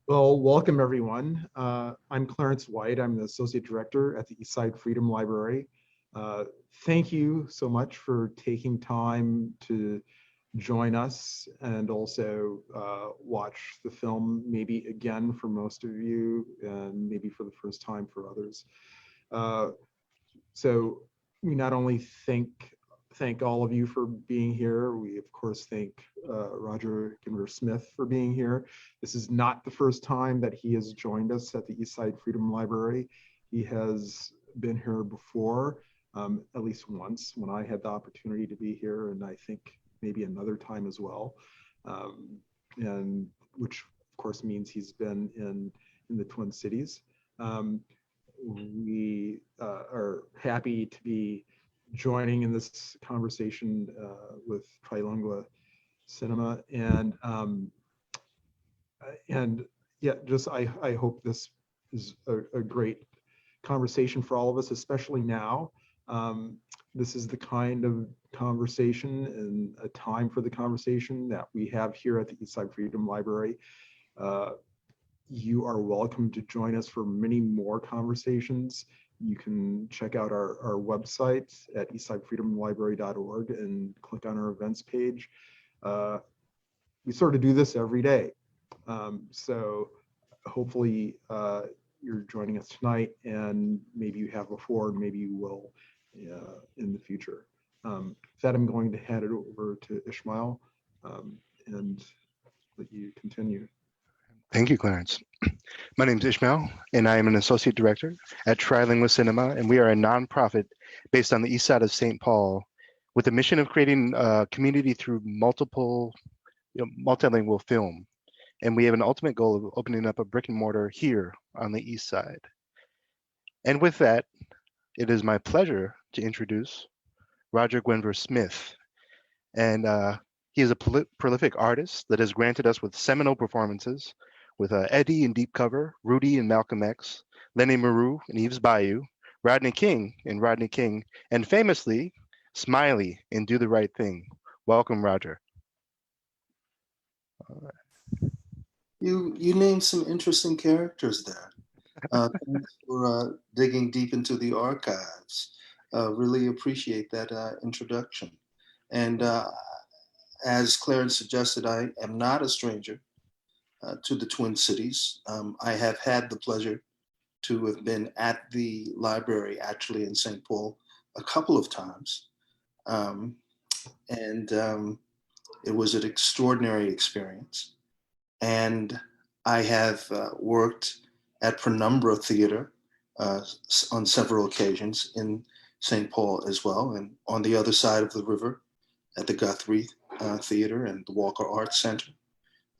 Well, welcome everyone. I'm Clarence White. I'm the Associate Director at the Eastside Freedom Library. Uh, Thank you so much for taking time to join us and also watch the film maybe again for most of you and maybe for the first time for others. Uh, so we not only thank all of you for being here. We of course thank Roger Guenveur Smith for being here. This is not the first time that he has joined us at the Eastside Freedom Library. He has been here before, at least once when I had the opportunity to be here, and I think maybe another time as well. And which of course means he's been in the Twin Cities. Um, we are happy to be joining in this conversation with Trilingua Cinema, and yeah, just I hope this is a great conversation for all of us, especially now. This is the kind of conversation and a time for the conversation that we have here at the Eastside Freedom Library. Uh, you are welcome to join us for many more conversations. You can check out our website at eastsidefreedomlibrary.org and click on our events page. Uh, we sort of do this every day. So hopefully you're joining us tonight, and maybe you have before, and maybe you will in the future. With that, I'm going to hand it over to Ishmael and let you continue. Thank you, Clarence. My name is Ishmael, and I am an associate director at Trilingua Cinema, and we are a nonprofit based on the east side of St. Paul with a mission of creating a community through multilingual film. And we have an ultimate goal of opening up a brick and mortar here on the east side. And with that, it is my pleasure to introduce Roger Guenveur Smith. And he is a prolific artist that has granted us with seminal performances with Eddie in Deep Cover, Rudy in Malcolm X, Lenny Maru in Eve's Bayou, Rodney King in Rodney King, and famously, Smiley in Do the Right Thing. Welcome, Roger. All right. You named some interesting characters there. Thanks for digging deep into the archives. Really appreciate that introduction. And as Clarence suggested, I am not a stranger to the Twin Cities. I have had the pleasure to have been at the library actually in St. Paul a couple of times. And it was an extraordinary experience. And I have worked at Penumbra Theater on several occasions in St. Paul as well, and on the other side of the river at the Guthrie Theater and the Walker Arts Center.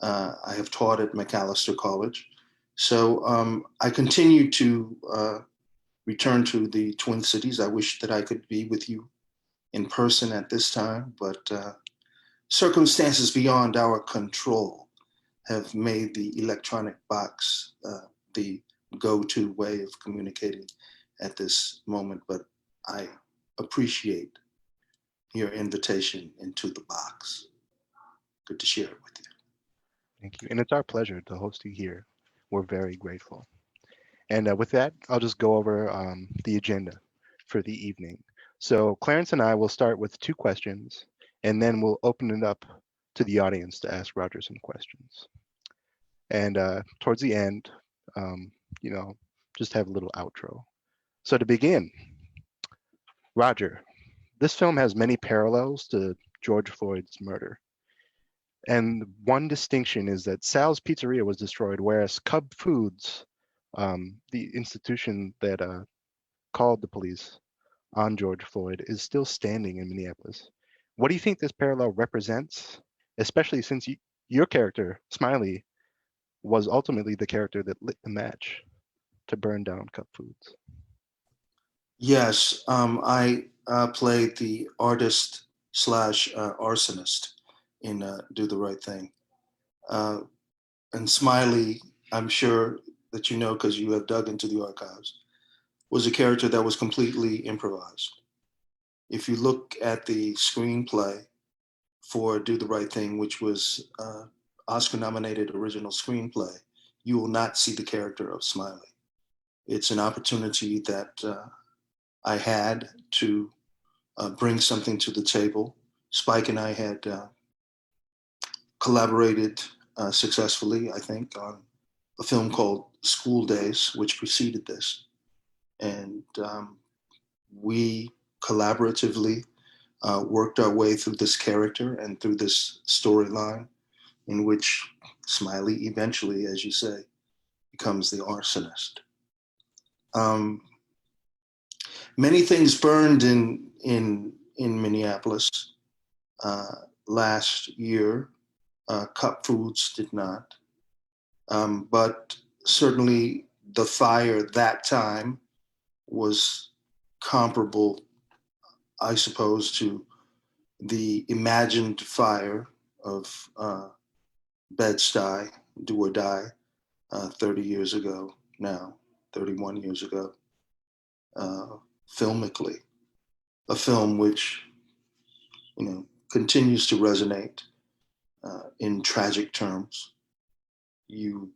I have taught at Macalester College. So I continue to return to the Twin Cities. I wish that I could be with you in person at this time, but circumstances beyond our control have made the electronic box the go-to way of communicating at this moment, but I appreciate your invitation into the box. Good to share it with you. Thank you. And it's our pleasure to host you here. We're very grateful. And with that, I'll just go over the agenda for the evening. So Clarence and I will start with 2 questions, and then we'll open it up to the audience to ask Roger some questions. And towards the end, just have a little outro. So to begin, Roger, this film has many parallels to George Floyd's murder. And one distinction is that Sal's Pizzeria was destroyed, whereas Cub Foods, the institution that called the police on George Floyd, is still standing in Minneapolis. What do you think this parallel represents, especially since your character, Smiley, was ultimately the character that lit the match to burn down Cub Foods? Yes, I played the artist slash arsonist in Do the Right Thing. And Smiley, I'm sure that you know because you have dug into the archives, was a character that was completely improvised. If you look at the screenplay for Do the Right Thing, which was Oscar-nominated original screenplay, you will not see the character of Smiley. It's an opportunity that I had to bring something to the table. Spike and I had collaborated successfully, I think, on a film called School Days, which preceded this. And we collaboratively worked our way through this character and through this storyline in which Smiley eventually, as you say, becomes the arsonist. Many things burned in Minneapolis last year. Cup Foods did not, but certainly the fire that time was comparable, I suppose, to the imagined fire of Bed-Stuy, Do or Die, 30 years ago now, 31 years ago, filmically. A film which, continues to resonate in tragic terms. You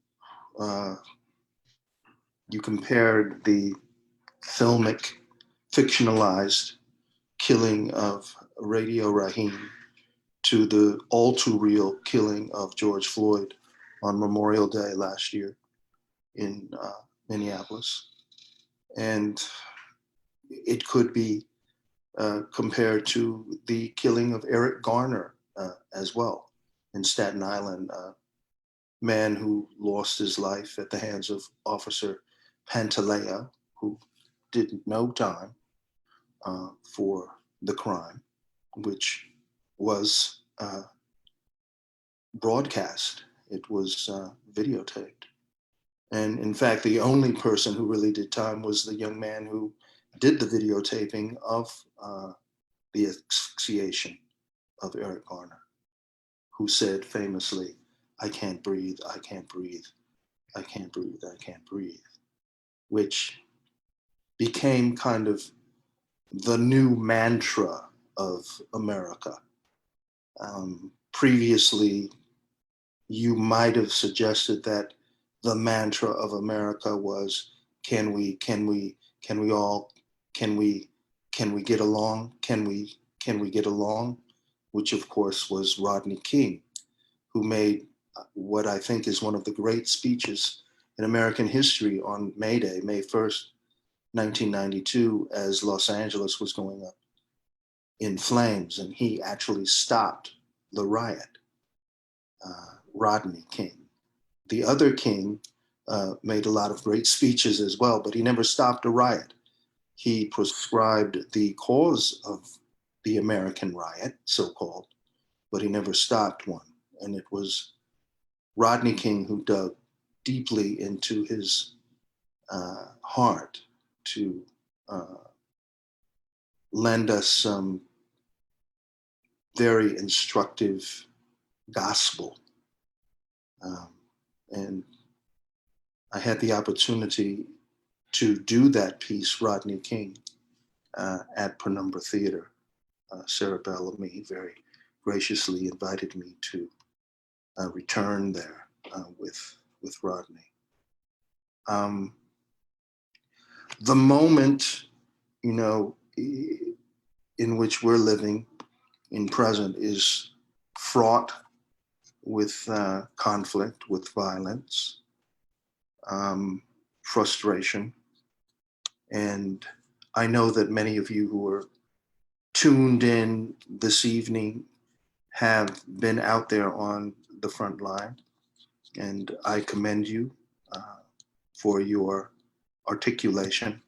compared the filmic, fictionalized killing of Radio Raheem to the all too real killing of George Floyd on Memorial Day last year in Minneapolis. And it could be compared to the killing of Eric Garner as well in Staten Island, a man who lost his life at the hands of Officer Pantaleo, who did no time for the crime, which was broadcast. It was videotaped. And in fact, the only person who really did time was the young man who did the videotaping of the asphyxiation of Eric Garner, who said famously, "I can't breathe, I can't breathe, I can't breathe, I can't breathe," which became kind of the new mantra of America. Previously, you might have suggested that the mantra of America was, can we get along? Can we get along? Which of course was Rodney King, who made what I think is one of the great speeches in American history on May Day, May 1st, 1992, as Los Angeles was going up in flames, and he actually stopped the riot. Rodney King. The other King made a lot of great speeches as well, but he never stopped a riot. He prescribed the cause of the American riot, so-called, but he never stopped one. And it was Rodney King who dug deeply into his heart to lend us some very instructive gospel. And I had the opportunity to do that piece, Rodney King, at Penumbra Theater. Sarah Bellamy very graciously invited me to return there with Rodney. The moment, in which we're living in present is fraught with conflict, with violence, frustration. And I know that many of you who are tuned in this evening have been out there on the front line. And I commend you for your articulation,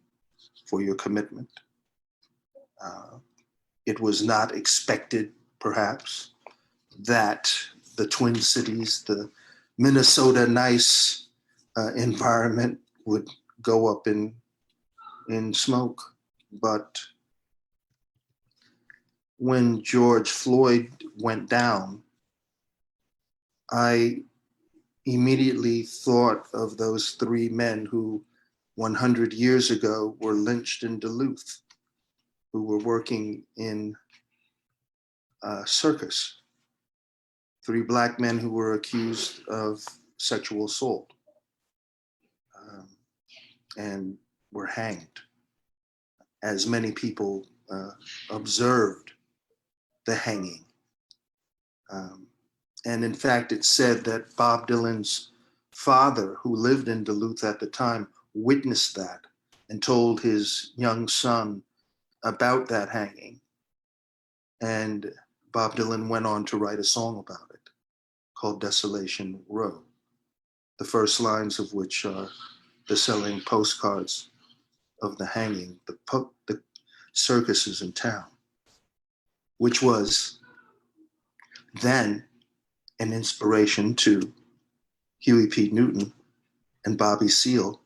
for your commitment. It was not expected, perhaps, that the Twin Cities, the Minnesota nice environment would go up in smoke. But when George Floyd went down, I immediately thought of those three men who 100 years ago were lynched in Duluth, who were working in a circus. Three Black men who were accused of sexual assault. and were hanged, as many people observed the hanging. And in fact, it's said that Bob Dylan's father, who lived in Duluth at the time, witnessed that and told his young son about that hanging. And Bob Dylan went on to write a song about it called Desolation Row, the first lines of which are the selling postcards of the hanging, the circuses in town, which was then an inspiration to Huey P. Newton and Bobby Seale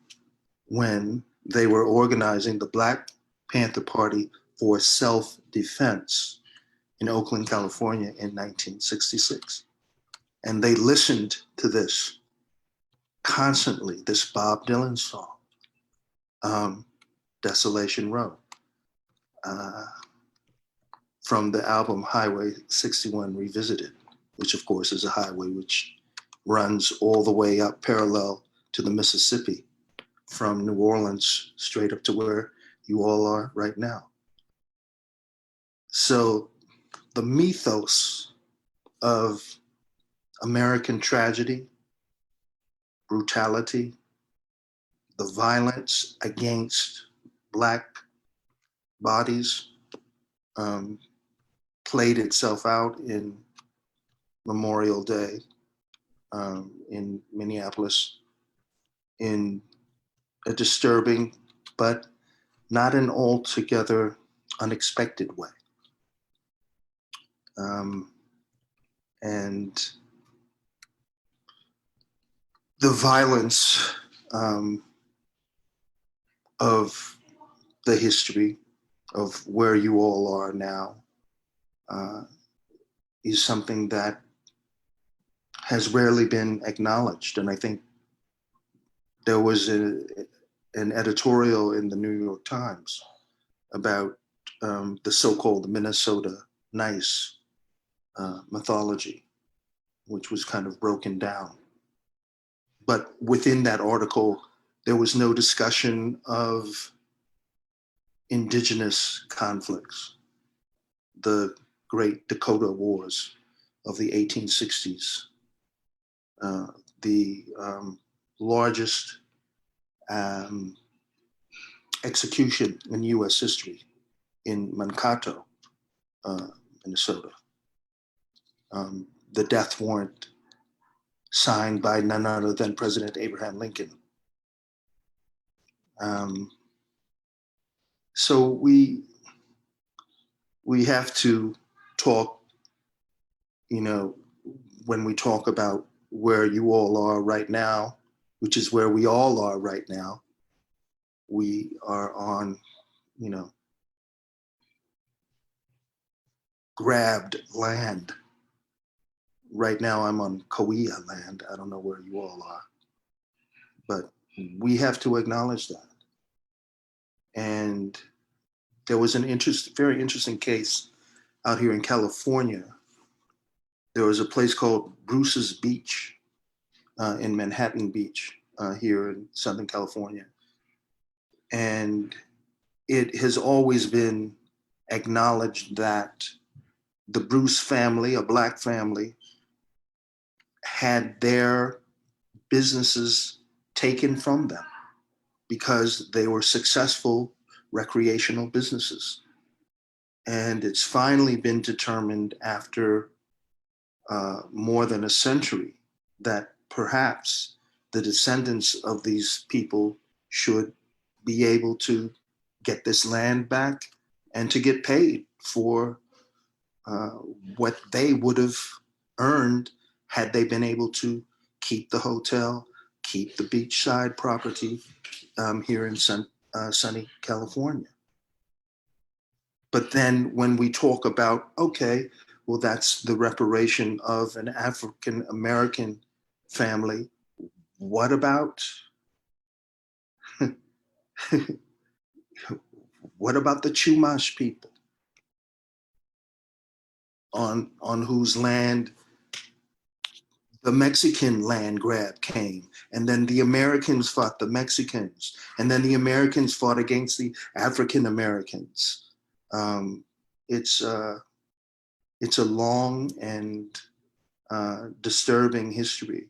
when they were organizing the Black Panther Party for self-defense in Oakland, California in 1966. And they listened to this constantly, this Bob Dylan song, Desolation Row, from the album Highway 61 Revisited, which of course is a highway which runs all the way up parallel to the Mississippi from New Orleans straight up to where you all are right now. So the mythos of American tragedy, brutality, the violence against Black bodies played itself out in Memorial Day in Minneapolis in a disturbing but not an altogether unexpected way. And the violence of the history of where you all are now is something that has rarely been acknowledged. And I think there was an editorial in the New York Times about the so-called Minnesota Nice mythology, which was kind of broken down. But within that article, there was no discussion of indigenous conflicts, the great Dakota Wars of the 1860s, the largest execution in US history in Mankato, Minnesota. The death warrant signed by none other than President Abraham Lincoln. So we have to talk, when we talk about where you all are right now, which is where we all are right now, we are on, grabbed land. Right now I'm on Kauai land. I don't know where you all are, but we have to acknowledge that. And there was very interesting case out here in California. There was a place called Bruce's Beach in Manhattan Beach here in Southern California. And it has always been acknowledged that the Bruce family, a Black family, had their businesses taken from them because they were successful recreational businesses. And it's finally been determined after more than a century that perhaps the descendants of these people should be able to get this land back and to get paid for what they would have earned had they been able to keep the hotel, keep the beachside property here in sunny California. But then when we talk about, okay, well, that's the reparation of an African American family, what about what about the Chumash people on whose land the Mexican land grab came, and then the Americans fought the Mexicans, and then the Americans fought against the African Americans. It's a long and disturbing history,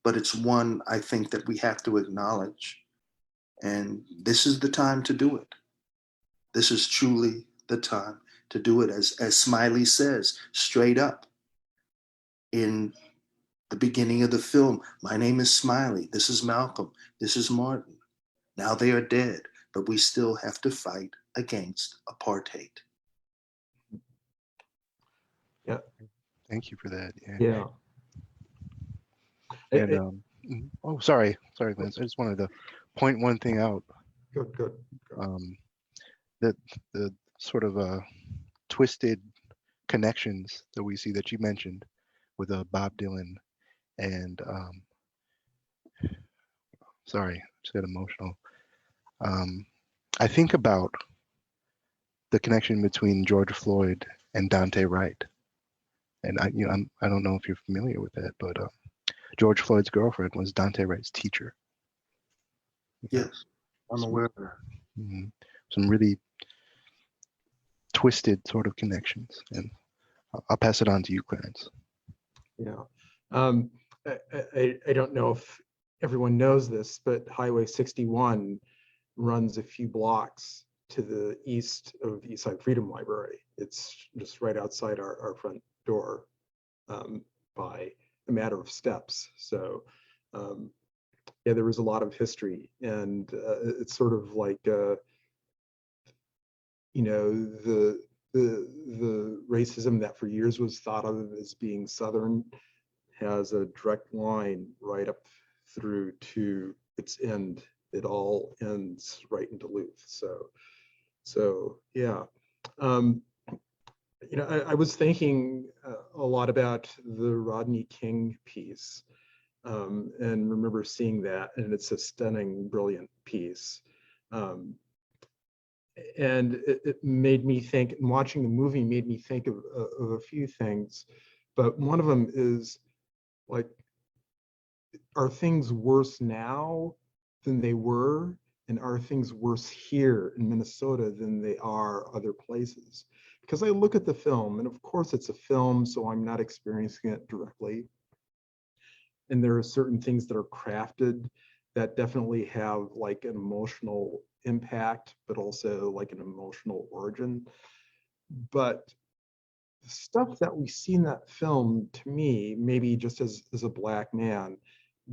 but it's one I think that we have to acknowledge. And this is the time to do it. This is truly the time to do it. As Smiley says, straight up in the beginning of the film, my name is Smiley, this is Malcolm, this is Martin. Now they are dead, but we still have to fight against apartheid. Yeah. Thank you for that. Yeah. And oh, sorry, Lance. I just wanted to point one thing out. Good. That the sort of twisted connections that we see that you mentioned with Bob Dylan and sorry, just got emotional. I think about the connection between George Floyd and Dante Wright, and I don't know if you're familiar with that, but George Floyd's girlfriend was Dante Wright's teacher. Yes, I'm aware of that. Some really twisted sort of connections, and I'll pass it on to you, Clarence. Yeah. I don't know if everyone knows this, but Highway 61 runs a few blocks to the east of the Eastside Freedom Library. It's just right outside our front door by a matter of steps. So yeah, there was a lot of history, and it's sort of like the racism that for years was thought of as being Southern has a direct line right up through to its end. It all ends right in Duluth. So yeah. I was thinking a lot about the Rodney King piece, and remember seeing that, and it's a stunning, brilliant piece. And it made me think, and watching the movie made me think of a few things, but one of them is like, are things worse now than they were? And are things worse here in Minnesota than they are other places? Because I look at the film, and of course it's a film, so I'm not experiencing it directly. And there are certain things that are crafted that definitely have like an emotional impact, but also like an emotional origin. But the stuff that we see in that film, to me, maybe just as a Black man,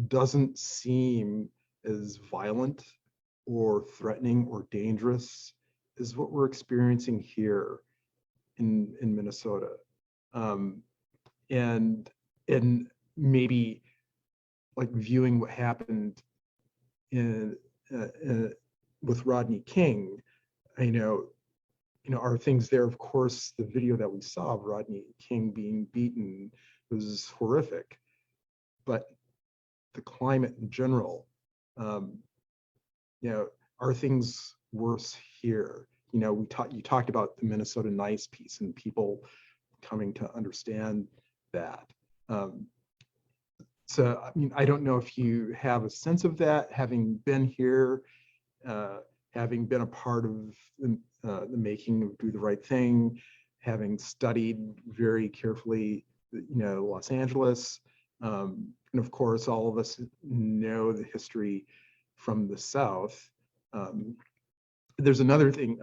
doesn't seem as violent or threatening or dangerous as what we're experiencing here in Minnesota. And maybe like viewing what happened with Rodney King, are things there. Of course, the video that we saw of Rodney King being beaten was horrific, but the climate in general, are things worse here? You talked about the Minnesota Nice piece and people coming to understand that. So, I don't know if you have a sense of that, having been here, having been a part of the making of Do the Right Thing, having studied very carefully, Los Angeles. And of course, all of us know the history from the South. There's another thing,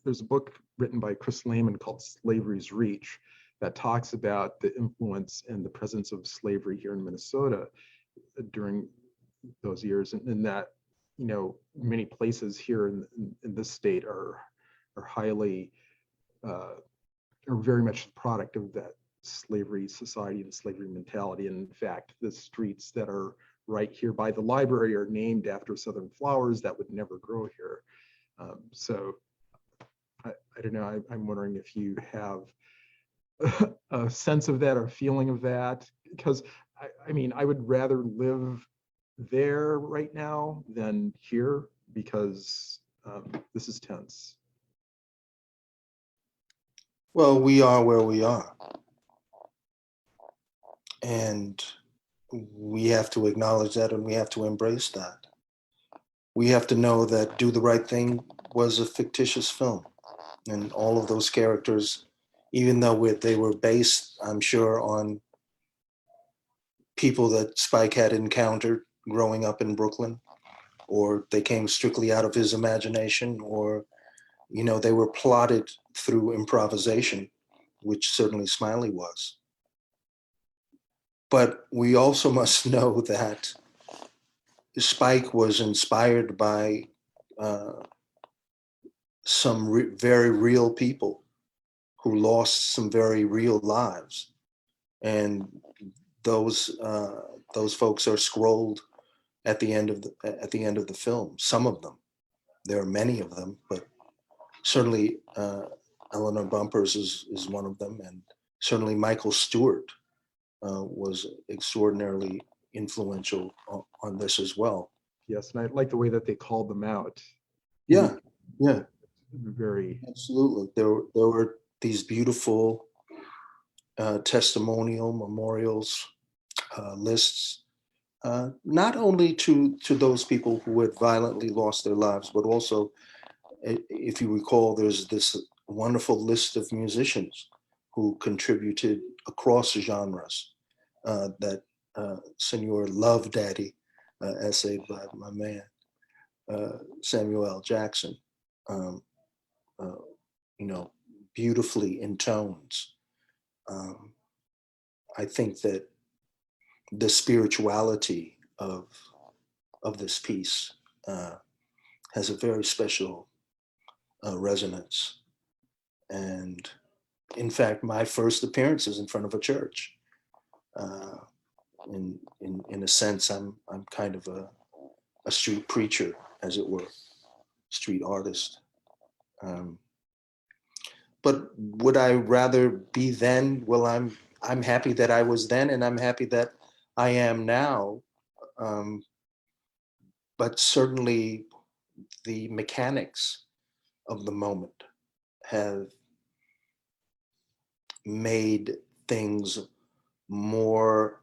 there's a book written by Chris Lehman called Slavery's Reach that talks about the influence and the presence of slavery here in Minnesota during those years, and that, many places here in this state are highly, are very much the product of that slavery society and slavery mentality. And in fact, the streets that are right here by the library are named after Southern flowers that would never grow here. So I don't know, I'm wondering if you have a sense of that or feeling of that, because I would rather live there right now than here, because this is tense. Well, we are where we are. And we have to acknowledge that and we have to embrace that. We have to know that Do the Right Thing was a fictitious film. And all of those characters, even though they were based, I'm sure, on people that Spike had encountered growing up in Brooklyn, or they came strictly out of his imagination, or, they were plotted through improvisation, which certainly Smiley was. But we also must know that Spike was inspired by some very real people who lost some very real lives, and those folks are scrolled at the end of the film. Some of them, there are many of them, but certainly Eleanor Bumpurs is one of them, and certainly Michael Stewart was extraordinarily influential on this as well. Yes, and I like the way that they called them out. Yeah, Very. absolutely. There were these beautiful testimonial memorials, lists, not only to those people who had violently lost their lives, but also, if you recall, there's this wonderful list of musicians who contributed across genres. That Senor Love Daddy essay by my man Samuel L. Jackson, um, beautifully in tones. I think that the spirituality of this piece has a very special resonance. And in fact, my first appearance is in front of a church. In a sense, I'm kind of a street preacher, as it were, street artist. But would I rather be then? Well, I'm happy that I was then, and I'm happy that I am now. But certainly, the mechanics of the moment have made things more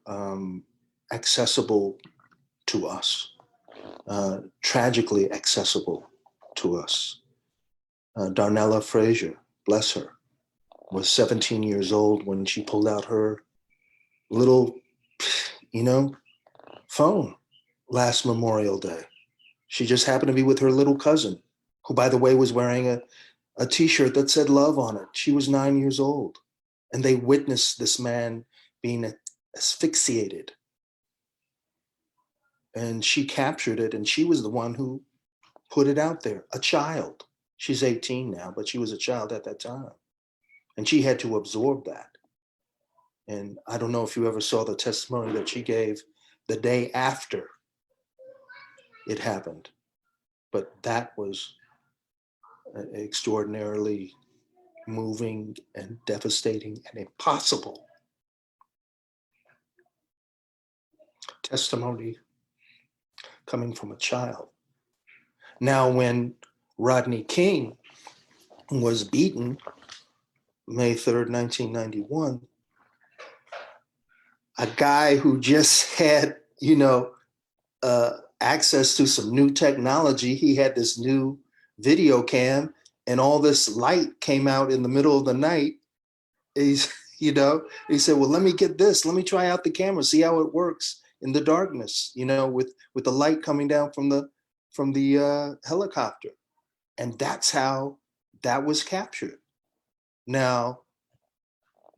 accessible to us, tragically accessible to us. Darnella Frazier, bless her, was 17 years old when she pulled out her little, phone last Memorial Day. She just happened to be with her little cousin, who, by the way, was wearing a t-shirt that said love on it. She was 9 years old. And they witnessed this man being asphyxiated. And she captured it, and she was the one who put it out there, a child. She's 18 now, but she was a child at that time. And she had to absorb that. And I don't know if you ever saw the testimony that she gave the day after it happened, but that was extraordinarily moving and devastating and impossible testimony coming from a child. Now, when Rodney King was beaten May 3rd, 1991, a guy who just had, access to some new technology, he had this new video cam, and all this light came out in the middle of the night. He said, well, let me get this. Let me try out the camera, see how it works in the darkness, with the light coming down from the helicopter. And that's how that was captured. Now,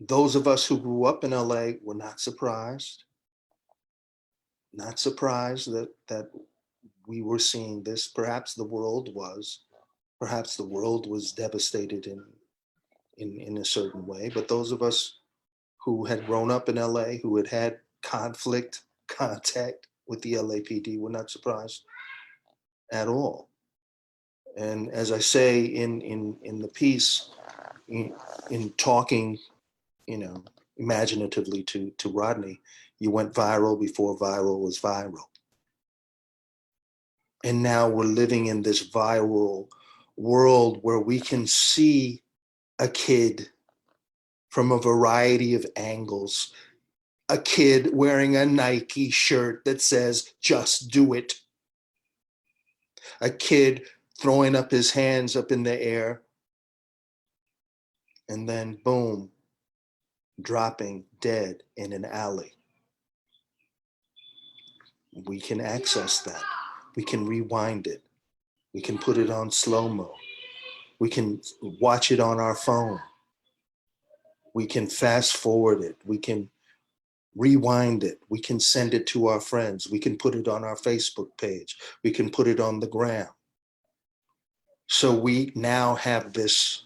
those of us who grew up in LA were not surprised that we were seeing this. Perhaps the world was devastated in a certain way. But those of us who had grown up in LA, who had contact with the LAPD, were not surprised at all. And as I say in the piece, in talking, imaginatively to Rodney, you went viral before viral was viral. And now we're living in this viral world where we can see a kid from a variety of angles, a kid wearing a Nike shirt that says, just do it. A kid throwing up his hands up in the air, and then boom, dropping dead in an alley. We can access that. We can rewind it. We can put it on slow-mo. We can watch it on our phone. We can fast forward it. We can rewind it. We can send it to our friends. We can put it on our Facebook page. We can put it on the gram. So we now have this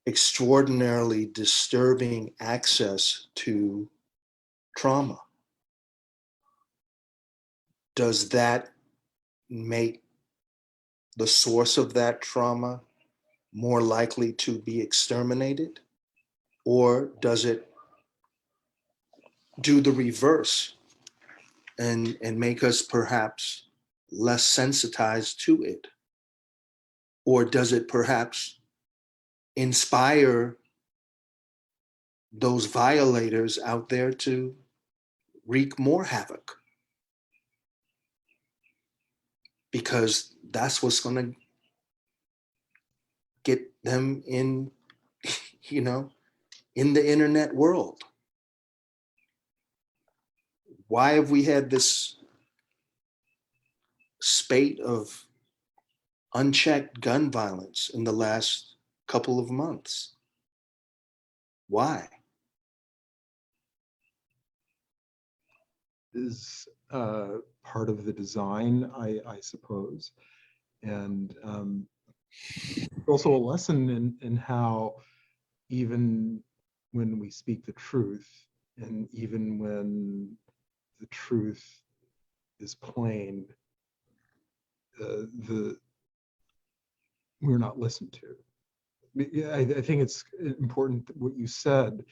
extraordinarily disturbing access to trauma. Does that make the source of that trauma more likely to be exterminated? Or does it do the reverse and make us perhaps less sensitized to it? Or does it perhaps inspire those violators out there to wreak more havoc? Because that's what's going to get them in, in the internet world. Why have we had this spate of unchecked gun violence in the last couple of months? Why? Is part of the design, I suppose. And also a lesson in how even when we speak the truth, and even when the truth is plain, we're not listened to. I think it's important what you said,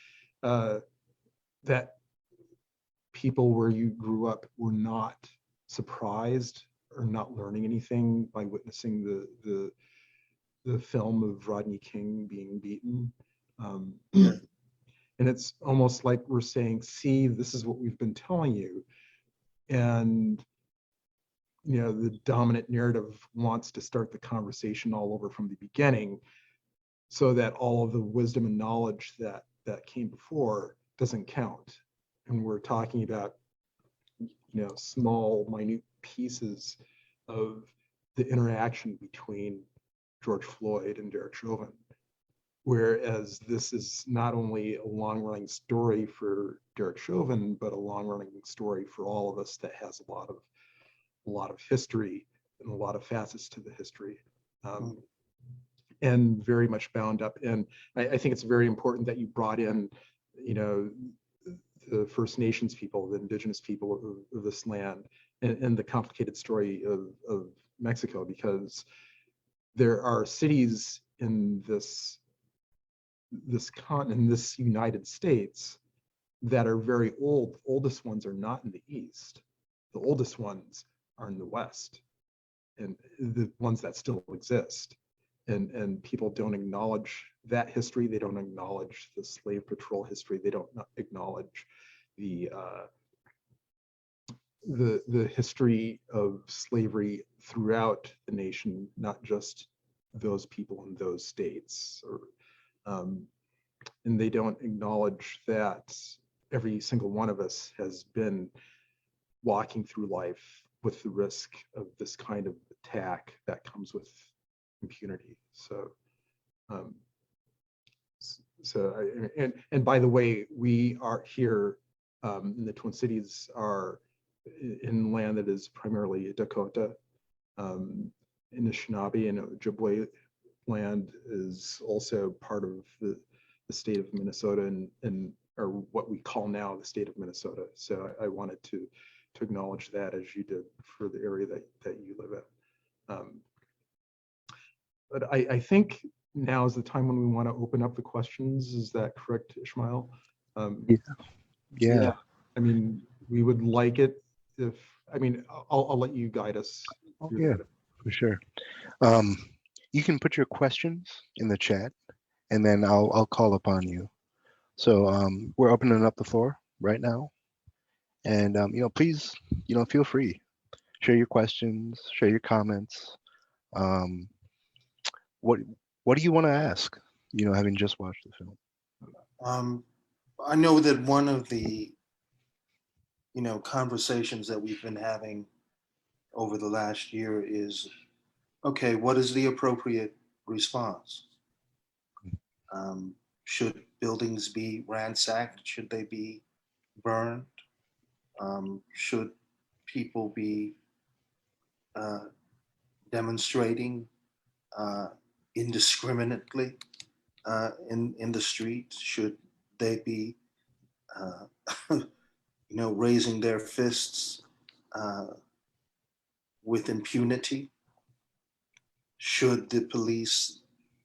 that people where you grew up were not surprised or not learning anything by witnessing the film of Rodney King being beaten. And it's almost like we're saying, see, this is what we've been telling you. And the dominant narrative wants to start the conversation all over from the beginning, so that all of the wisdom and knowledge that came before doesn't count. And we're talking about small, minute pieces of the interaction between George Floyd and Derek Chauvin. Whereas this is not only a long-running story for Derek Chauvin, but a long-running story for all of us that has a lot of history and a lot of facets to the history, and very much bound up. And I think it's very important that you brought in, the First Nations people, the indigenous people of this land, and the complicated story of Mexico, because there are cities in this continent, in this United States, that are very old. The oldest ones are not in the East. The oldest ones are in the West, and the ones that still exist. And people don't acknowledge that history. They don't acknowledge the slave patrol history. They don't acknowledge the history of slavery throughout the nation, not just those people in those states. And they don't acknowledge that every single one of us has been walking through life with the risk of this kind of attack that comes with impunity. And by the way, we are here in the Twin Cities are in land that is primarily Dakota, Anishinaabe, and Ojibwe land is also part of the state of Minnesota, and or what we call now the state of Minnesota. So I wanted to acknowledge that, as you did for the area that you live in. But I think now is the time when we want to open up the questions. Is that correct, Ishmael? Yeah. I mean, we would like it if, I'll let you guide us. Yeah, for sure. You can put your questions in the chat, and then I'll call upon you. So we're opening up the floor right now. And please, feel free, share your questions, share your comments. Um, what what do you want to ask? Having just watched the film. I know that one of the conversations that we've been having over the last year is, okay, what is the appropriate response? Should buildings be ransacked? Should they be burned? Should people be demonstrating indiscriminately in the streets? Should they be, raising their fists with impunity? Should the police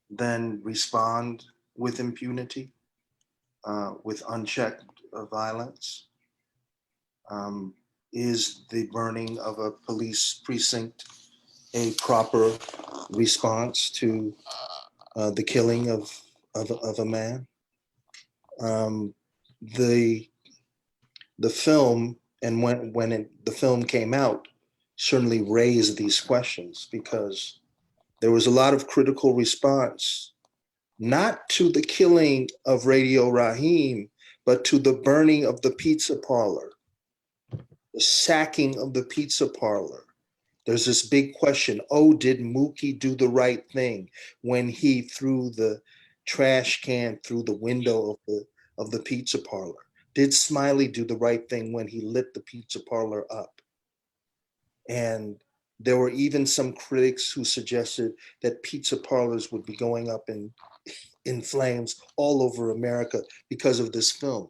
then respond with impunity, with unchecked violence? Is the burning of a police precinct a proper response to the killing of a man? The film, and when the film came out, certainly raised these questions, because there was a lot of critical response, not to the killing of Radio Raheem, but to the burning of the pizza parlor, the sacking of the pizza parlor. There's this big question, did Mookie do the right thing when he threw the trash can through the window of the pizza parlor? Did Smiley do the right thing when he lit the pizza parlor up? And there were even some critics who suggested that pizza parlors would be going up in flames all over America because of this film.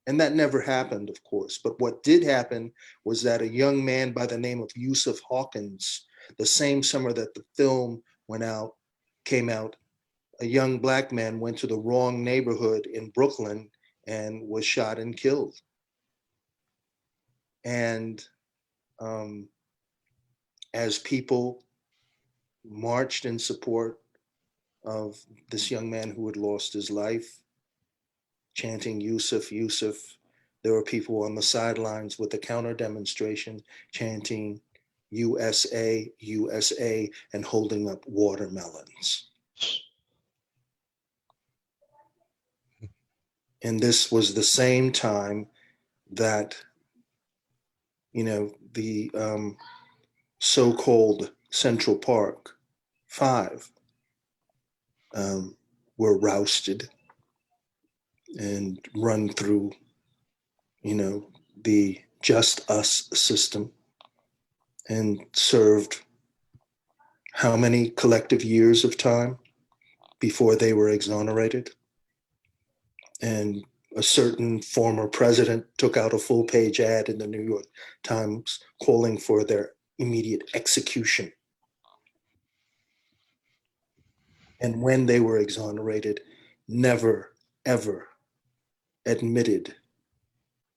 And that never happened, of course. But what did happen was that a young man by the name of Yusuf Hawkins, the same summer that the film came out, a young black man went to the wrong neighborhood in Brooklyn and was shot and killed. And as people marched in support of this young man who had lost his life, chanting Yusuf, Yusuf, there were people on the sidelines with the counter demonstration chanting USA, USA, and holding up watermelons. And this was the same time that, the so-called Central Park Five were rousted and run through, the Just Us system, and served how many collective years of time before they were exonerated? And a certain former president took out a full-page ad in the New York Times calling for their immediate execution. And when they were exonerated, never, ever admitted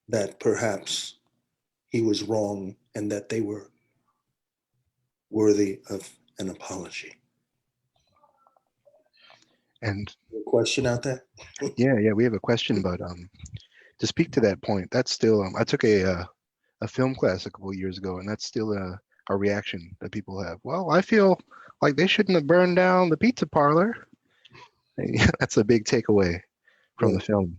that perhaps he was wrong and that they were worthy of an apology. And a question out there? yeah, we have a question, but to speak to that point, that's still I took a film class a couple of years ago, and that's still a reaction that people have. Well, I feel like they shouldn't have burned down the pizza parlor. That's a big takeaway from the film.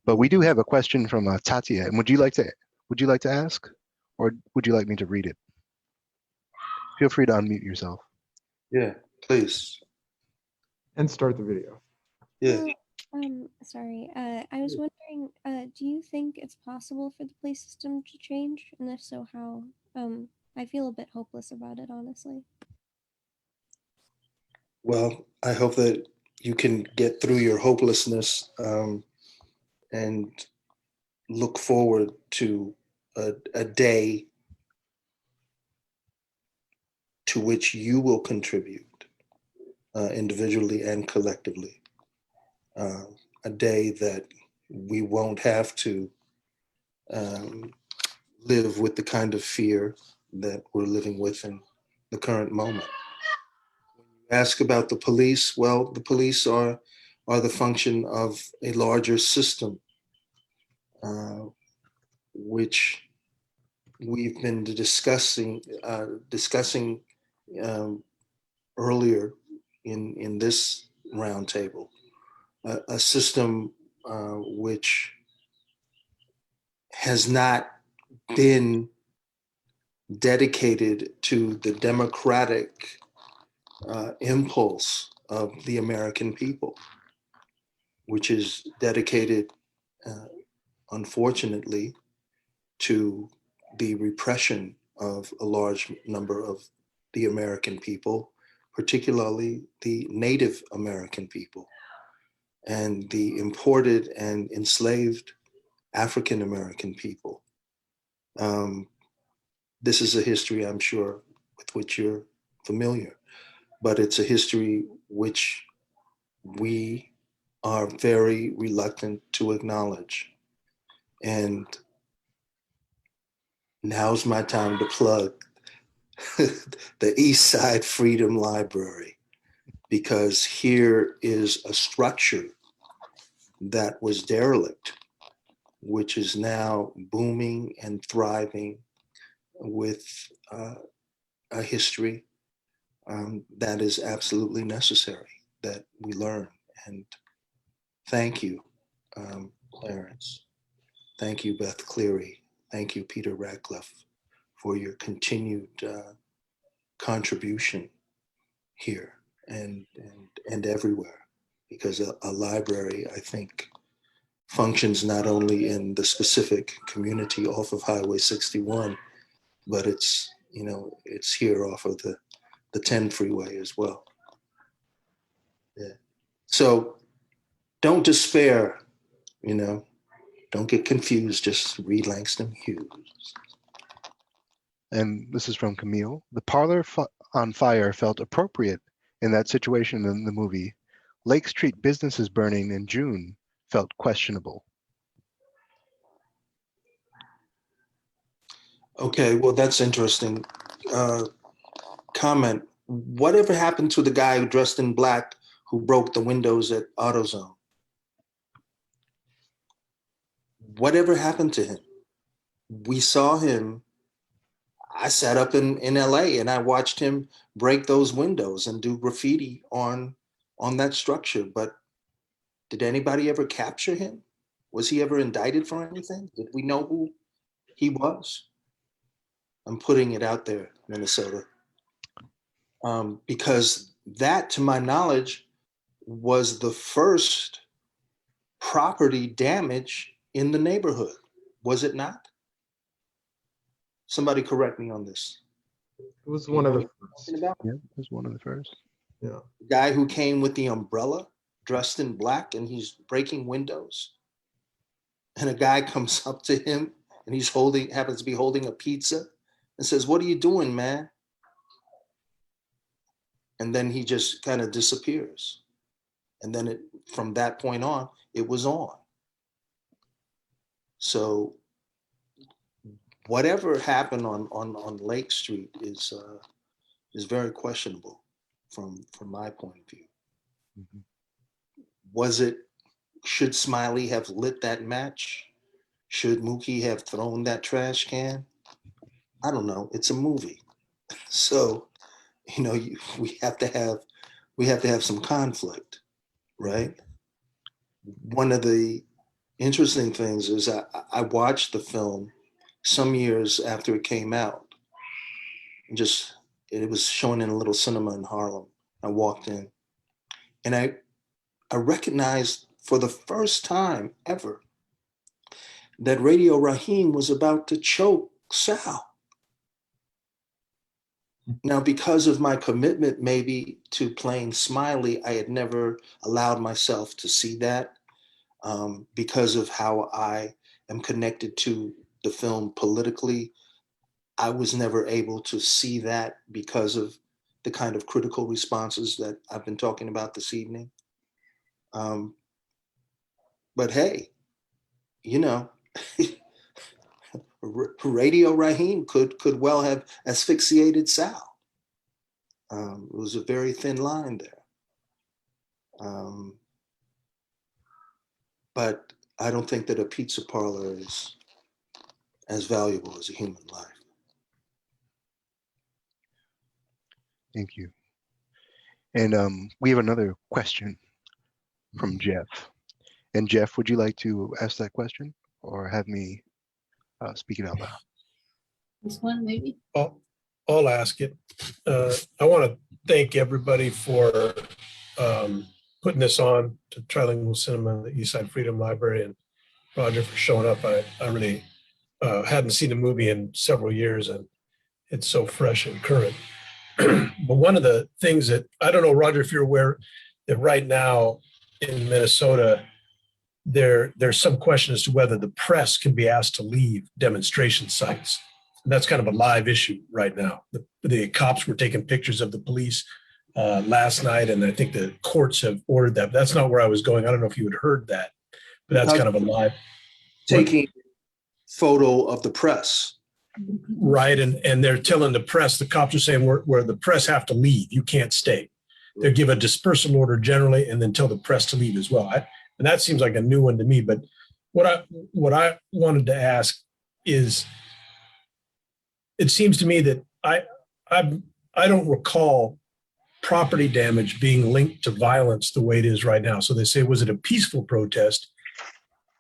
But we do have a question from Tatia, and would you like to ask, or would you like me to read it? Feel free to unmute yourself. Yeah, please. And start the video. Yeah. Sorry. I was wondering, do you think it's possible for the police system to change? And if so, how? I feel a bit hopeless about it, honestly. Well, I hope that you can get through your hopelessness and look forward to a day to which you will contribute individually and collectively. A day that we won't have to live with the kind of fear that we're living with in the current moment. When you ask about the police, well, the police are the function of a larger system. which we've been discussing earlier in this roundtable, a system which has not been dedicated to the democratic impulse of the American people, which is dedicated, unfortunately, to the repression of a large number of the American people, particularly the Native American people, and the imported and enslaved African American people. This is a history, I'm sure, with which you're familiar, but it's a history which we are very reluctant to acknowledge. And now's my time to plug the East Side Freedom Library, because here is a structure that was derelict, which is now booming and thriving with a history that is absolutely necessary that we learn. And thank you, Clarence. Thank you, Beth Cleary. Thank you, Peter Ratcliffe, for your continued contribution here and everywhere, because a library, I think, functions not only in the specific community off of Highway 61, but it's here off of the 10 freeway as well. Yeah. So don't despair, don't get confused, just read Langston Hughes. And this is from Camille. The parlor on fire felt appropriate in that situation in the movie. Lake Street businesses burning in June felt questionable. Okay, well, that's interesting. Comment. Whatever happened to the guy dressed in black who broke the windows at AutoZone? Whatever happened to him? We saw him. I sat up in LA and I watched him break those windows and do graffiti on that structure. But did anybody ever capture him? Was he ever indicted for anything? Did we know who he was? I'm putting it out there, Minnesota. Because that, to my knowledge, was the first property damage in the neighborhood. Was it not? Somebody correct me on this. It was one of the first. Yeah, it was one of the first. Yeah. The guy who came with the umbrella, dressed in black, and he's breaking windows. And a guy comes up to him and happens to be holding a pizza and says, "What are you doing, man?" And then he just kind of disappears. And then from that point on, it was on. So whatever happened on Lake Street is very questionable from my point of view. Mm-hmm. Should Smiley have lit that match? Should Mookie have thrown that trash can? I don't know. It's a movie. So, we have to have some conflict, right? One of the interesting things is I watched the film some years after it came out. It was shown in a little cinema in Harlem. I walked in and I recognized for the first time ever that Radio Raheem was about to choke Sal. Now, because of my commitment maybe to playing Smiley, I had never allowed myself to see that, because of how I am connected to the film politically. I was never able to see that because of the kind of critical responses that I've been talking about this evening. But hey, Radio Raheem could well have asphyxiated Sal. It was a very thin line there. But I don't think that a pizza parlor as valuable as a human life. Thank you. And we have another question from Jeff. And Jeff, would you like to ask that question or have me speak it out loud? This one, maybe? I'll ask it. I want to thank everybody for putting this on to Trilingual Cinema and the Eastside Freedom Library, and Roger for showing up. I really hadn't seen the movie in several years, and it's so fresh and current. But one of the things that, I don't know, Roger, if you're aware that right now in Minnesota, there's some question as to whether the press can be asked to leave demonstration sites. And that's kind of a live issue right now. The cops were taking pictures of the police last night, and I think the courts have ordered that. That's not where I was going. I don't know if you had heard that, but that's kind of a live. Taking photo of the press. Right, and they're telling the press, the cops are saying where the press have to leave, you can't stay. They give a dispersal order generally and then tell the press to leave as well. And that seems like a new one to me. But what I wanted to ask is, it seems to me that I don't recall property damage being linked to violence the way it is right now. So they say, was it a peaceful protest?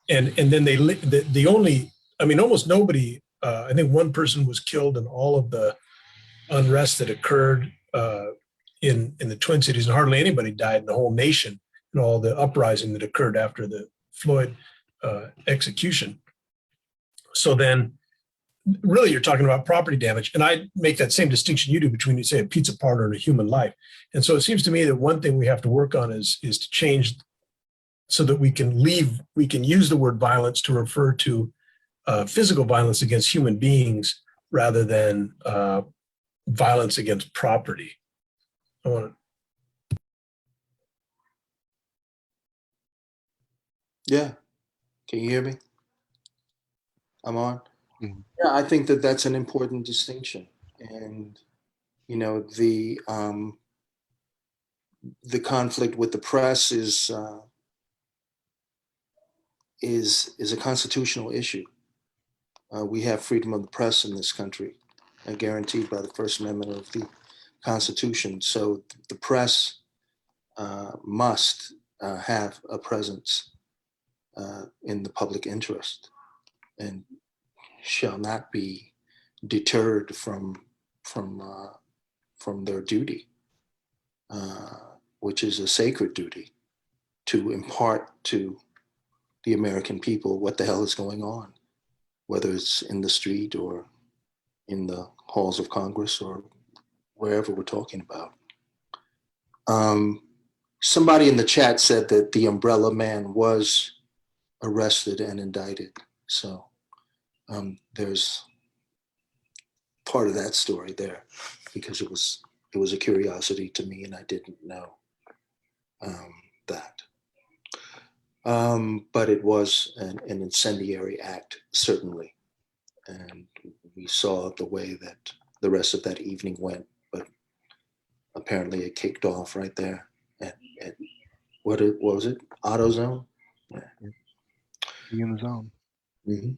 And then the only, I mean, almost nobody. I think one person was killed in all of the unrest that occurred in the Twin Cities, and hardly anybody died in the whole nation and all the uprising that occurred after the Floyd execution. So then really you're talking about property damage. And I make that same distinction you do between, say, a pizza parlor and a human life. And so it seems to me that one thing we have to work on is to change so that we can use the word violence to refer to physical violence against human beings rather than violence against property. I want to. Yeah. Can you hear me? I'm on. Mm-hmm. Yeah, I think that that's an important distinction. And, you know, the conflict with the press is a constitutional issue. We have freedom of the press in this country, guaranteed by the First Amendment of the Constitution. So the press must have a presence in the public interest and shall not be deterred from their duty, which is a sacred duty, to impart to the American people what the hell is going on, whether it's in the street or in the halls of Congress or wherever we're talking about. Somebody in the chat said that the Umbrella Man was arrested and indicted. So there's part of that story there, because it was a curiosity to me and I didn't know that. But it was an incendiary act, certainly. And we saw the way that the rest of that evening went, but apparently it kicked off right there at what was it? AutoZone? Yeah. Be in the zone. Mm-hmm.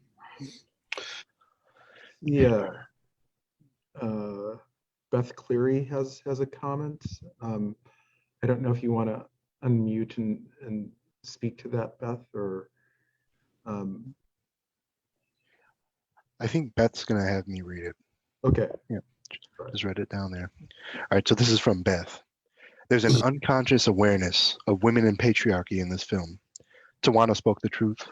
Yeah. Beth Cleary has a comment. I don't know if you want to unmute and speak to that, Beth, or I think Beth's going to have me read it. okay. Yeah, just read it down there. All right, so this is from Beth. There's an unconscious awareness of women and patriarchy in this film. Tawana spoke the truth.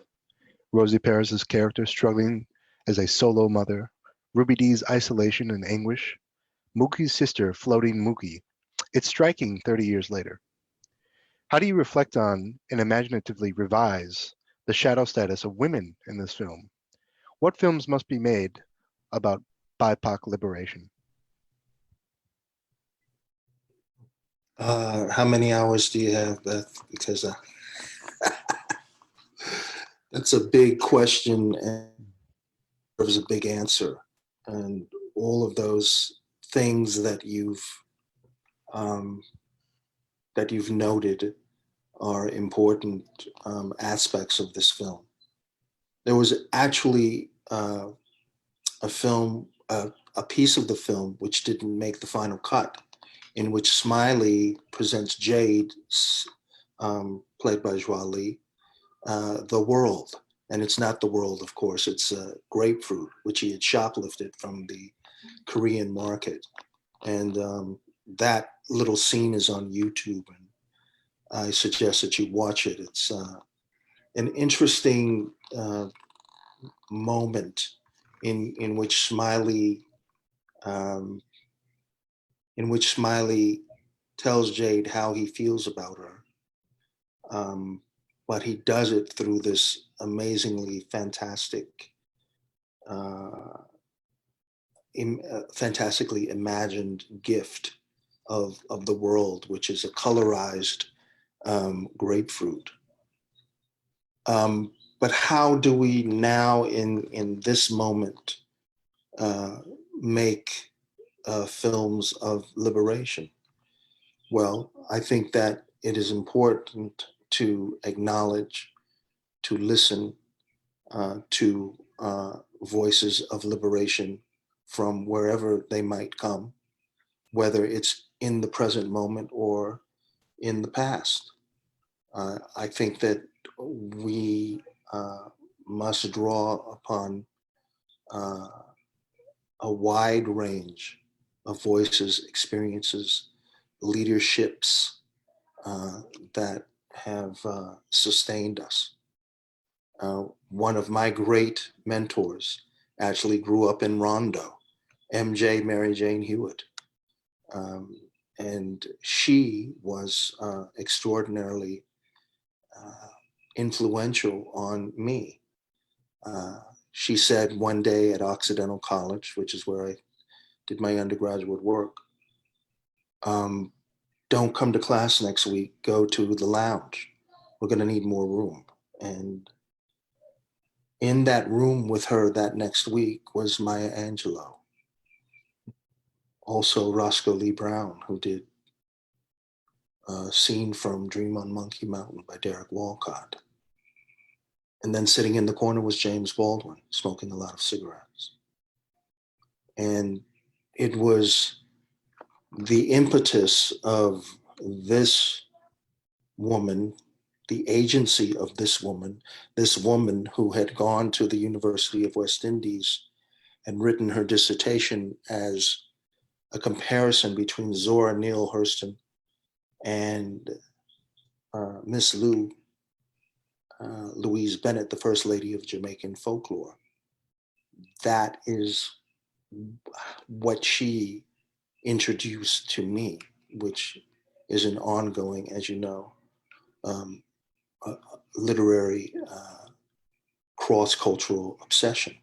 Rosie Perez's character struggling as a solo mother. Ruby Dee's isolation and anguish. Mookie's sister floating Mookie. It's striking 30 years later. How do you reflect on and imaginatively revise the shadow status of women in this film? What films must be made about BIPOC liberation? How many hours do you have, Beth? Because that's a big question and there's a big answer. And all of those things that you've noted are important aspects of this film. There was actually a film, a piece of the film which didn't make the final cut, in which Smiley presents Jade, played by Joie Lee, the world. And it's not the world, of course, it's grapefruit, which he had shoplifted from the Korean market. And that little scene is on YouTube, and I suggest that you watch it. It's an interesting moment in which Smiley tells Jade how he feels about her, but he does it through this amazingly fantastic, fantastically imagined gift of the world, which is a colorized grapefruit. But how do we now, in this moment, make films of liberation? Well, I think that it is important to acknowledge, to listen to voices of liberation from wherever they might come, whether it's in the present moment or in the past. I think that we must draw upon a wide range of voices, experiences, leaderships that have sustained us. One of my great mentors actually grew up in Rondo, MJ Mary Jane Hewitt. And she was extraordinarily influential on me. She said one day at Occidental College, which is where I did my undergraduate work, don't come to class next week, go to the lounge. We're gonna need more room. And in that room with her that next week was Maya Angelou. Also Roscoe Lee Brown, who did a scene from Dream on Monkey Mountain by Derek Walcott. And then sitting in the corner was James Baldwin, smoking a lot of cigarettes. And it was the impetus of this woman, the agency of this woman who had gone to the University of West Indies and written her dissertation as a comparison between Zora Neale Hurston and Miss Louise Bennett, the First Lady of Jamaican Folklore. That is what she introduced to me, which is an ongoing, as you know, literary cross-cultural obsession.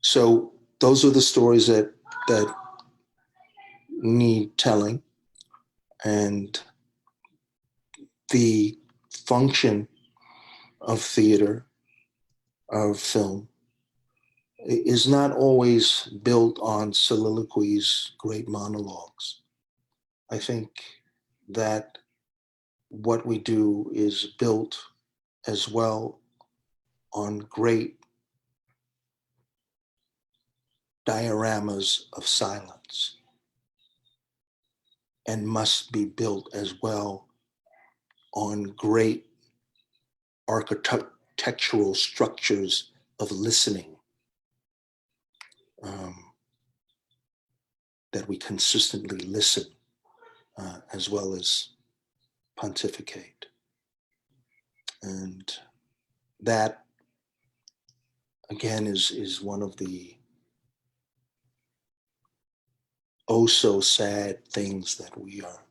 So those are the stories that need telling, and the function of theater, of film, is not always built on soliloquies, great monologues. I think that what we do is built as well on great dioramas of silence, and must be built as well on great architectural structures of listening, that we consistently listen as well as pontificate. And that, again, is one of the oh so sad things that we are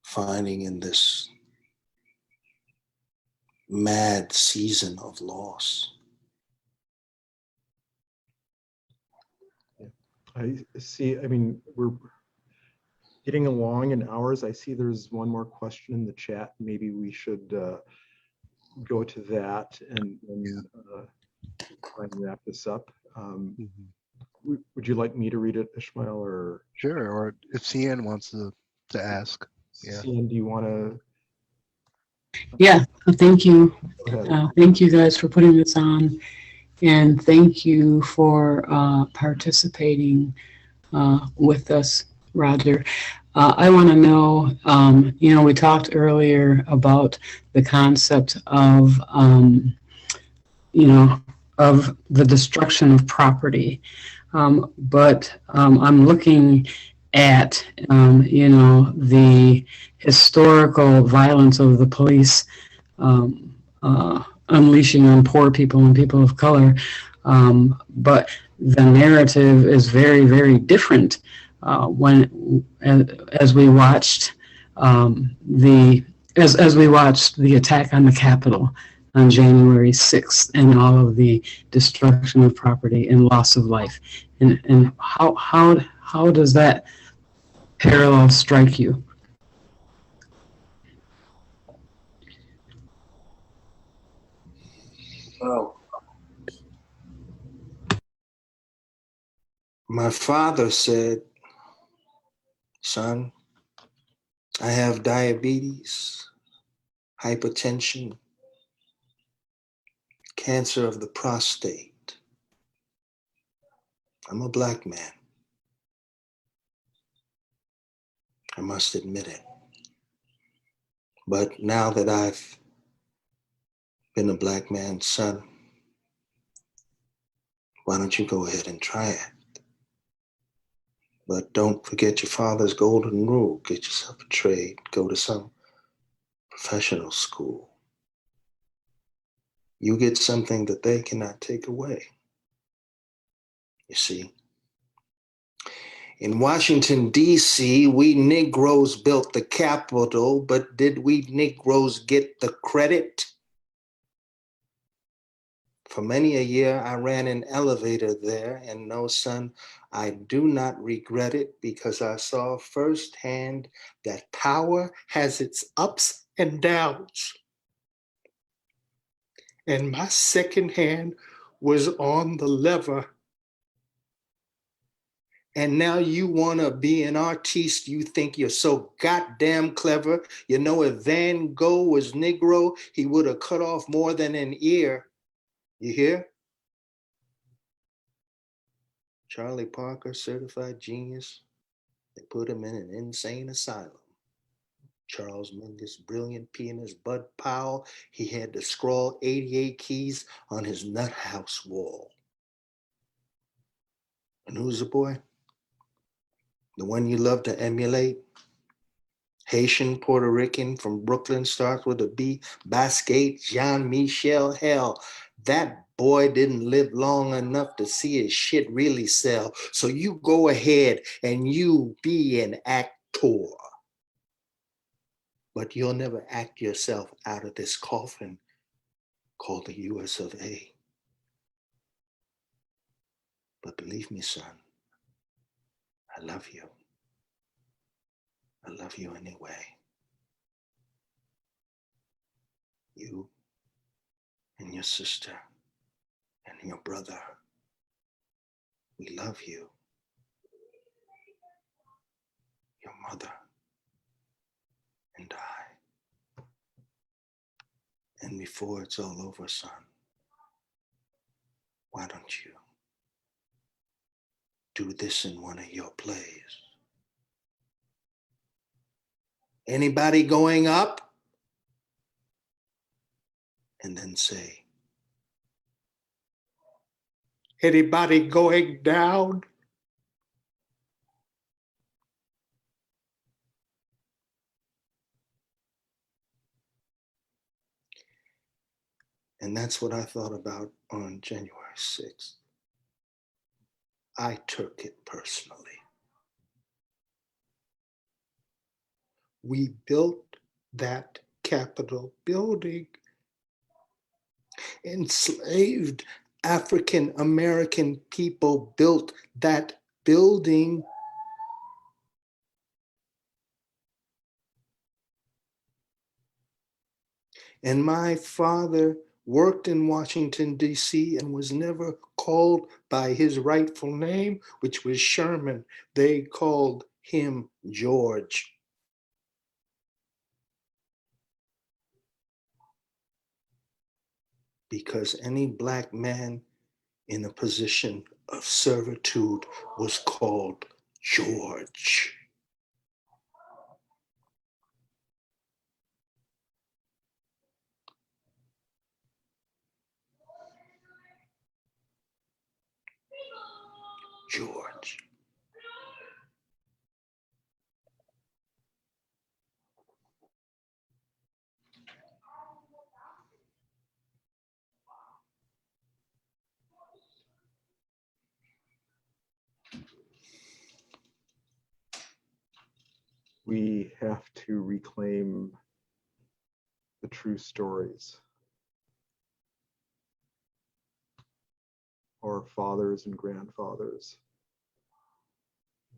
finding in this mad season of loss. I see, I mean, we're getting along in hours. I see there's one more question in the chat. Maybe we should go to that and try and wrap this up. Would you like me to read it, Ishmael, or? Sure, or if CN wants to ask. Yeah. CN, do you want to? Yeah, thank you. Go ahead. Thank you guys for putting this on. And thank you for participating with us, Roger. I want to know, we talked earlier about the concept of, of the destruction of property. But I'm looking at, the historical violence of the police unleashing on poor people and people of color. But the narrative is very, very different as we watched as we watched the attack on the Capitol on January 6th and all of the destruction of property and loss of life. And how does that parallel strike you? Well, my father said, son, I have diabetes, hypertension, cancer of the prostate. I'm a black man. I must admit it. But now that I've been a black man's son, why don't you go ahead and try it? But don't forget your father's golden rule. Get yourself a trade. Go to some professional school. You get something that they cannot take away. You see, in Washington, D.C., we Negroes built the Capitol, but did we Negroes get the credit? For many a year, I ran an elevator there, and no, son, I do not regret it because I saw firsthand that power has its ups and downs. And my second hand was on the lever. And now you want to be an artiste. You think you're so goddamn clever. You know, if Van Gogh was Negro, he would have cut off more than an ear. You hear? Charlie Parker, certified genius. They put him in an insane asylum. Charles Mingus, brilliant pianist. Bud Powell, he had to scrawl 88 keys on his nut house wall. And who's the boy? The one you love to emulate? Haitian, Puerto Rican, from Brooklyn, starts with a B. Basquiat, Jean-Michel Hell. That boy didn't live long enough to see his shit really sell. So you go ahead and you be an actor. But you'll never act yourself out of this coffin called the US of A. But believe me, son, I love you. I love you anyway. You and your sister and your brother, we love you. Your mother and I. And before it's all over, son, why don't you do this in one of your plays? Anybody going up? And then say, anybody going down? And that's what I thought about on January 6th. I took it personally. We built that Capitol building. Enslaved African American people built that building. And my father worked in Washington, D.C. and was never called by his rightful name, which was Sherman. They called him George. Because any black man in a position of servitude was called George. George. We have to reclaim the true stories. Our fathers and grandfathers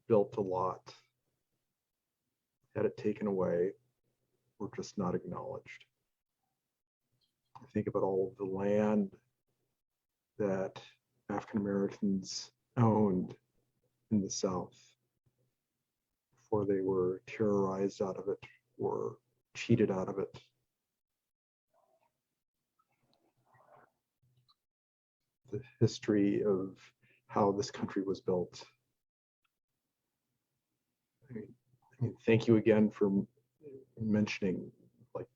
built a lot, had it taken away, or just not acknowledged. I think about all of the land that African Americans owned in the South before they were terrorized out of it or cheated out of it. The history of how this country was built. I mean, thank you again for mentioning, like,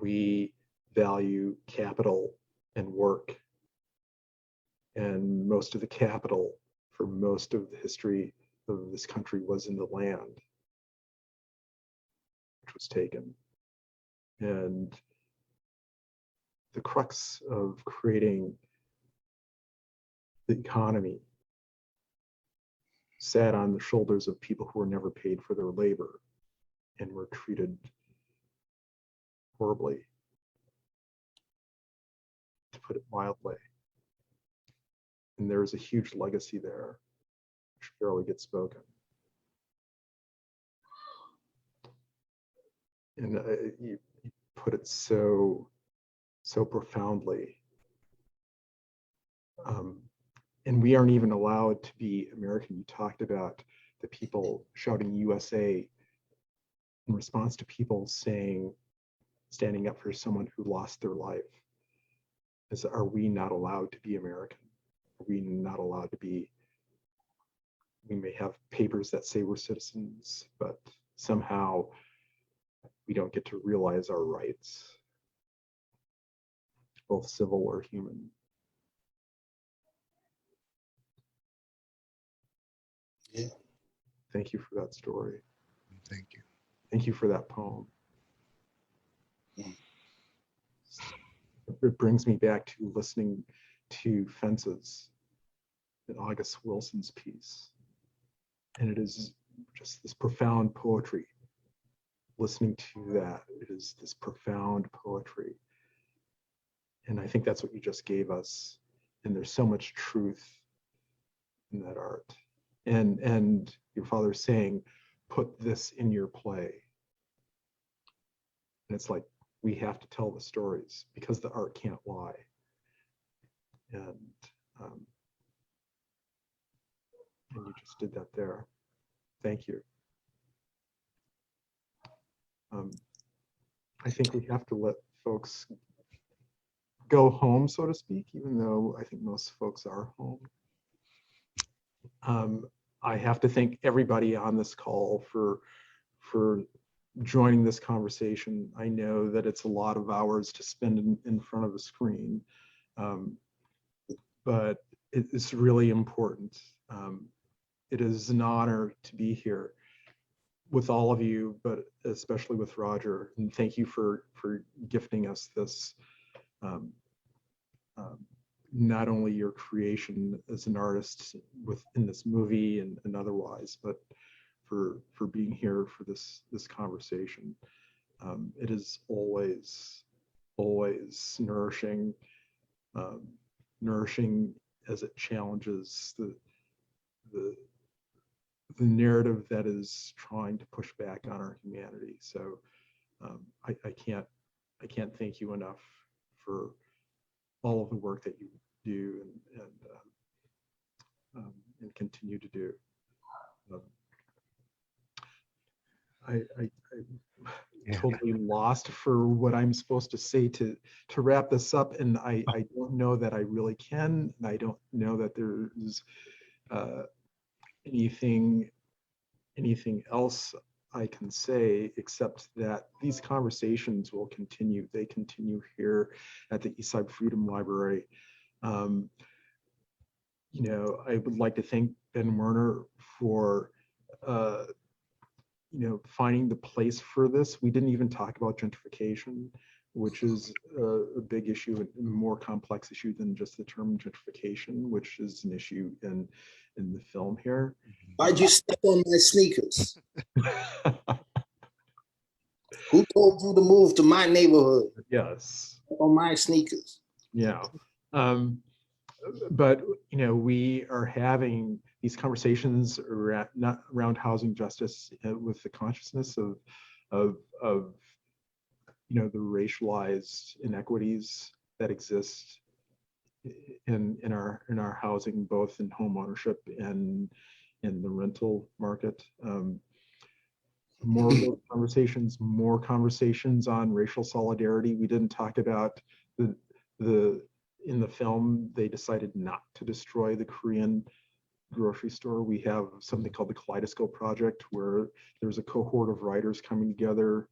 we value capital and work, and most of the capital for most of the history of this country was in the land, which was taken. And the crux of creating the economy sat on the shoulders of people who were never paid for their labor and were treated horribly, to put it mildly. And there's a huge legacy there, which barely gets spoken. And you put it so profoundly. And we aren't even allowed to be American. You talked about the people shouting USA in response to people standing up for someone who lost their life. Are we not allowed to be American? Are we not allowed to be? We may have papers that say we're citizens, but somehow we don't get to realize our rights, both civil or human. Yeah. Thank you for that story. Thank you. Thank you for that poem. Mm. It brings me back to listening to Fences in August Wilson's piece. And it is just this profound poetry. Listening to that, it is this profound poetry. And I think that's what you just gave us. And there's so much truth in that art. And your father's saying, put this in your play. And it's like, we have to tell the stories because the art can't lie. And you just did that there. Thank you. I think we have to let folks go home, so to speak, even though I think most folks are home. I have to thank everybody on this call for joining this conversation. I know that it's a lot of hours to spend in front of a screen, but it's really important. It is an honor to be here with all of you, but especially with Roger. And thank you for gifting us this, not only your creation as an artist in this movie and otherwise, but for being here for this conversation. It is always nourishing, nourishing as it challenges the narrative that is trying to push back on our humanity. So I can't thank you enough for all of the work that you do and continue to do. Yeah. totally lost for what I'm supposed to say to wrap this up, and I don't know that I really can, and I don't know that there's anything else I can say except that these conversations will continue. They continue here at the Eastside Freedom Library. You know, I would like to thank Ben Werner for you know, finding the place for this. We didn't even talk about gentrification, which is a big issue, a more complex issue than just the term gentrification, which is an issue in the film here. Why'd you step on my sneakers? Who told you to move to my neighborhood? Yes. On my sneakers. Yeah. But you know, we are having these conversations around, not around housing justice, with the consciousness of you know, the racialized inequities that exist in our housing, both in home ownership and in the rental market. More of those conversations, more conversations on racial solidarity. We didn't talk about the in the film, they decided not to destroy the Korean grocery store. We have something called the Kaleidoscope Project, where there's a cohort of writers coming together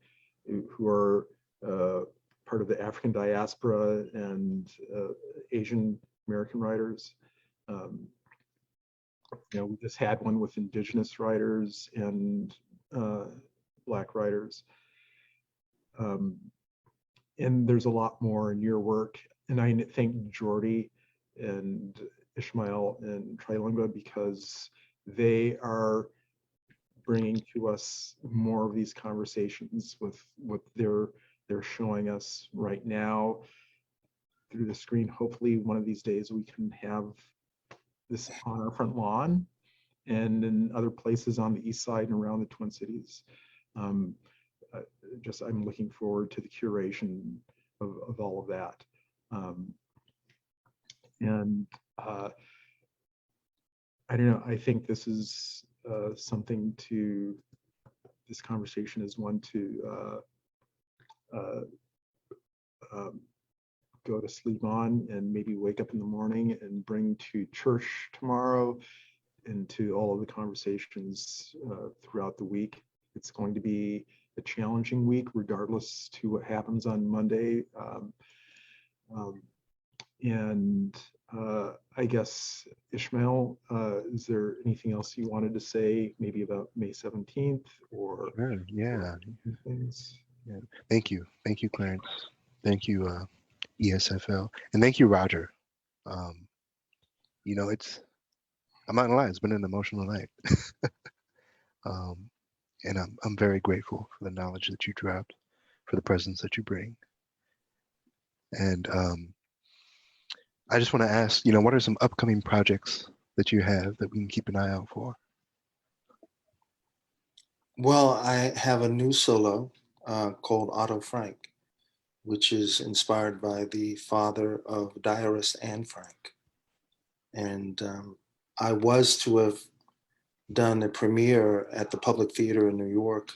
who are part of the African diaspora and Asian American writers. You know, we just had one with Indigenous writers and Black writers. And there's a lot more in your work. And I thank Jordy and Ishmael and Trilingua, because they are bringing to us more of these conversations with what they're showing us right now through the screen. Hopefully one of these days we can have this on our front lawn and in other places on the east side and around the Twin Cities. I'm looking forward to the curation of all of that. I don't know, I think this is something to, this conversation is one to go to sleep on and maybe wake up in the morning and bring to church tomorrow and to all of the conversations throughout the week. It's going to be a challenging week, regardless to what happens on Monday. I guess, Ishmael, is there anything else you wanted to say, maybe about May 17th or Sure, yeah. things? Yeah. Thank you, Clarence. Thank you, ESFL, and thank you, Roger. You know, I'm not gonna lie, it's been an emotional night. And I'm very grateful for the knowledge that you dropped, for the presence that you bring. And I just want to ask, you know, what are some upcoming projects that you have that we can keep an eye out for? Well, I have a new solo called Otto Frank, which is inspired by the father of diarist Anne Frank. And I was to have done a premiere at the Public Theater in New York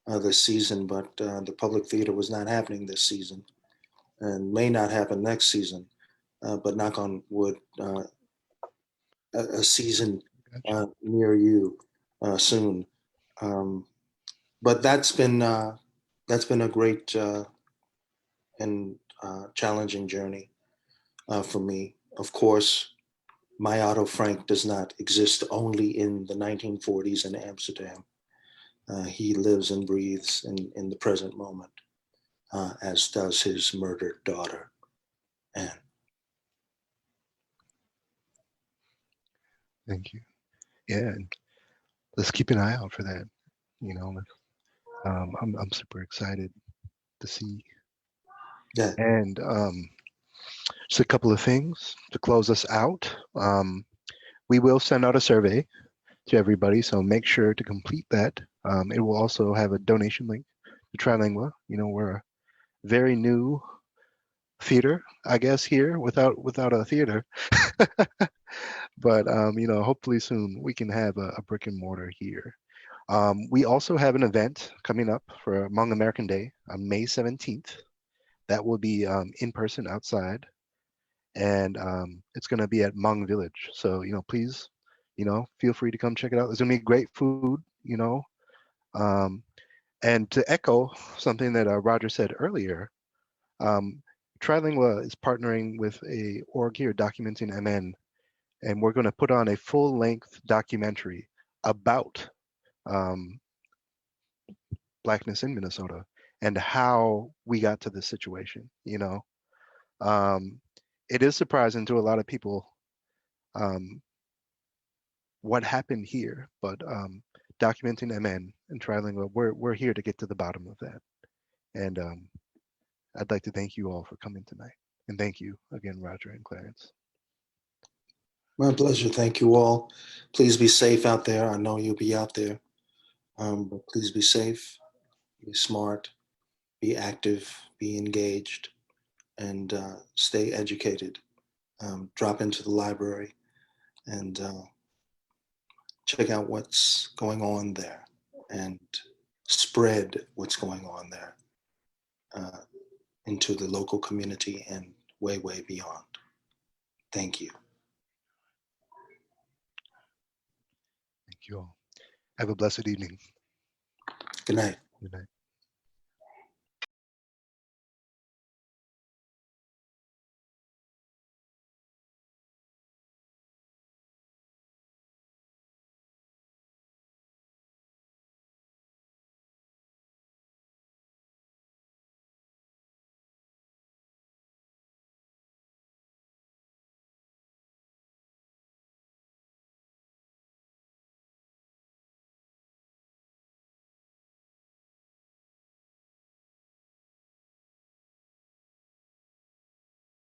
this season, but the Public Theater was not happening this season and may not happen next season, but knock on wood, a season near you soon. But that's been a great and challenging journey for me. Of course, my Otto Frank does not exist only in the 1940s in Amsterdam. He lives and breathes in the present moment, as does his murdered daughter, Anne. Thank you. Yeah, and let's keep an eye out for that. You know, I'm super excited to see. Yeah. And just a couple of things to close us out. We will send out a survey to everybody, so make sure to complete that. It will also have a donation link to Trilingua. You know, we're a very new theater, I guess, here without a theater. But you know, hopefully soon we can have a brick and mortar here. We also have an event coming up for Hmong American Day on May 17th. That will be in person outside, and it's going to be at Hmong Village. So, please, feel free to come check it out. There's going to be great food, and to echo something that Roger said earlier, Trilingua is partnering with a org here, Documenting MN, and we're going to put on a full-length documentary about Blackness in Minnesota and how we got to this situation. It is surprising to a lot of people what happened here, but Documenting MN and Trilingua, we're here to get to the bottom of that. And I'd like to thank you all for coming tonight. And thank you again, Roger and Clarence. My pleasure. Thank you all. Please be safe out there. I know you'll be out there, but please be safe, be smart, be active, be engaged, and stay educated. Drop into the library and check out what's going on there and spread what's going on there into the local community and way, way beyond. Thank you. Thank you all. Have a blessed evening. Good night. Good night.